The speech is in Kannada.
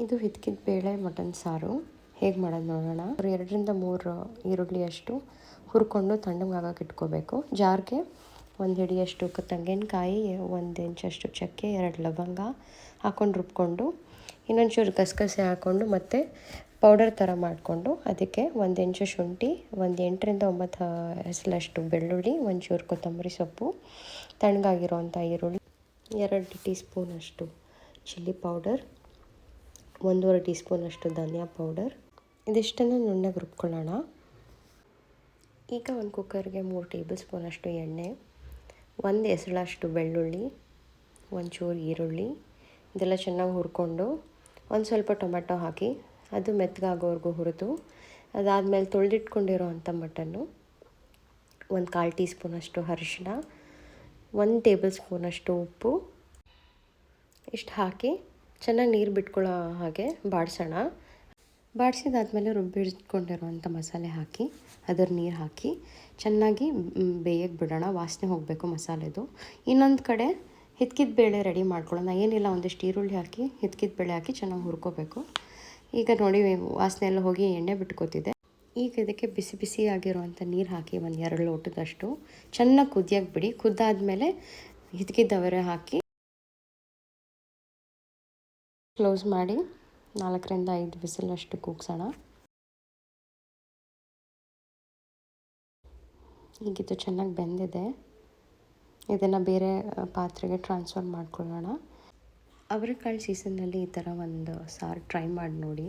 ಇದು ಹಿದ್ಕಿದ ಬೇಳೆ ಮಟನ್ ಸಾರು ಹೇಗೆ ಮಾಡೋದು ನೋಡೋಣ. 2-3 ಈರುಳ್ಳಿಯಷ್ಟು ಹುರ್ಕೊಂಡು ತಣ್ಣಗಾಗಕ್ಕೆ ಇಟ್ಕೋಬೇಕು. ಜಾರ್ಗೆ 1 ಹಿಡಿಯಷ್ಟು ತೆಂಗಿನಕಾಯಿ, 1 ಇಂಚಷ್ಟು ಚಕ್ಕೆ, 2 ಲವಂಗ ಹಾಕ್ಕೊಂಡು ರುಬ್ಕೊಂಡು, ಇನ್ನೊಂಚೂರು ಗಸಗಸೆ ಹಾಕ್ಕೊಂಡು ಮತ್ತು ಪೌಡರ್ ಥರ ಮಾಡಿಕೊಂಡು ಅದಕ್ಕೆ 1 ಇಂಚು ಶುಂಠಿ, 8-9 ಹೆಸಲಷ್ಟು ಬೆಳ್ಳುಳ್ಳಿ, ಒಂಚೂರು ಕೊತ್ತಂಬರಿ ಸೊಪ್ಪು, ತಣ್ಣಗಾಗಿರೋವಂಥ ಈರುಳ್ಳಿ, 2 ಟೀ ಸ್ಪೂನಷ್ಟು ಚಿಲ್ಲಿ ಪೌಡರ್, 1.5 ಟೀ ಸ್ಪೂನಷ್ಟು ಧನಿಯಾ ಪೌಡರ್, ಇದಿಷ್ಟನ್ನು ನುಣ್ಣಗೆ ರುಬ್ಕೊಳ್ಳೋಣ. ಈಗ ಒಂದು ಕುಕ್ಕರ್ಗೆ 3 ಟೇಬಲ್ ಸ್ಪೂನಷ್ಟು ಎಣ್ಣೆ, 1 ಎಸಳಷ್ಟು ಬೆಳ್ಳುಳ್ಳಿ, ಒಂಚೂರು ಈರುಳ್ಳಿ, ಇದೆಲ್ಲ ಚೆನ್ನಾಗಿ ಹುರ್ಕೊಂಡು ಒಂದು ಸ್ವಲ್ಪ ಟೊಮೆಟೊ ಹಾಕಿ ಅದು ಮೆತ್ತಗಾಗೋವರೆಗೂ ಹುರಿದು, ಅದಾದಮೇಲೆ ತೊಳೆದಿಟ್ಕೊಂಡಿರೋವಂಥ ಮಟನ್ನು, 1/4 ಟೀ ಸ್ಪೂನಷ್ಟು ಅರಿಶಿನ, 1 ಟೇಬಲ್ ಸ್ಪೂನಷ್ಟು ಉಪ್ಪು ಇಷ್ಟು ಹಾಕಿ ಚೆನ್ನಾಗಿ ನೀರು ಬಿಟ್ಕೊಳ್ಳೋ ಹಾಗೆ ಬಾಡಿಸೋಣ. ಬಾಡಿಸಿದಾದ್ಮೇಲೆ ರುಬ್ಬಿಟ್ಕೊಂಡಿರೋವಂಥ ಮಸಾಲೆ ಹಾಕಿ ಅದರ ನೀರು ಹಾಕಿ ಚೆನ್ನಾಗಿ ಬೇಯಕ್ಕೆ ಬಿಡೋಣ. ವಾಸನೆ ಹೋಗಬೇಕು ಮಸಾಲೆದು. ಇನ್ನೊಂದು ಕಡೆ ಹಿದ್ಕಿದ ಬೇಳೆ ರೆಡಿ ಮಾಡ್ಕೊಳ್ಳೋಣ. ಏನಿಲ್ಲ, ಒಂದಿಷ್ಟು ಈರುಳ್ಳಿ ಹಾಕಿ ಹಿದ್ಕಿದ ಬೇಳೆ ಹಾಕಿ ಚೆನ್ನಾಗಿ ಹುರ್ಕೋಬೇಕು. ಈಗ ನೋಡಿ ವಾಸನೆ ಎಲ್ಲ ಹೋಗಿ ಎಣ್ಣೆ ಬಿಟ್ಕೋತಿದೆ. ಈಗ ಇದಕ್ಕೆ ಬಿಸಿ ಬಿಸಿ ಆಗಿರುವಂಥ ನೀರು ಹಾಕಿ 1-2 ಲೋಟದಷ್ಟು ಚೆನ್ನಾಗಿ ಕುದಿಯಕ್ಕೆ ಬಿಡಿ. ಕುದ್ದಾದಮೇಲೆ ಹಿದ್ಕಿದ್ದವರೆ ಹಾಕಿ ಕ್ಲೋಸ್ ಮಾಡಿ 4-5 ವಿಸಿಲಷ್ಟು ಕೂಗ್ಸೋಣ. ಈಗಿದು ಚೆನ್ನಾಗಿ ಬೆಂದಿದೆ. ಇದನ್ನು ಬೇರೆ ಪಾತ್ರೆಗೆ ಟ್ರಾನ್ಸ್ಫರ್ ಮಾಡ್ಕೊಳ್ಳೋಣ. ಅವರೆಕಾಳು ಸೀಸನ್ನಲ್ಲಿ ಈ ಥರ ಒಂದು ಸಾರು ಟ್ರೈ ಮಾಡಿ ನೋಡಿ.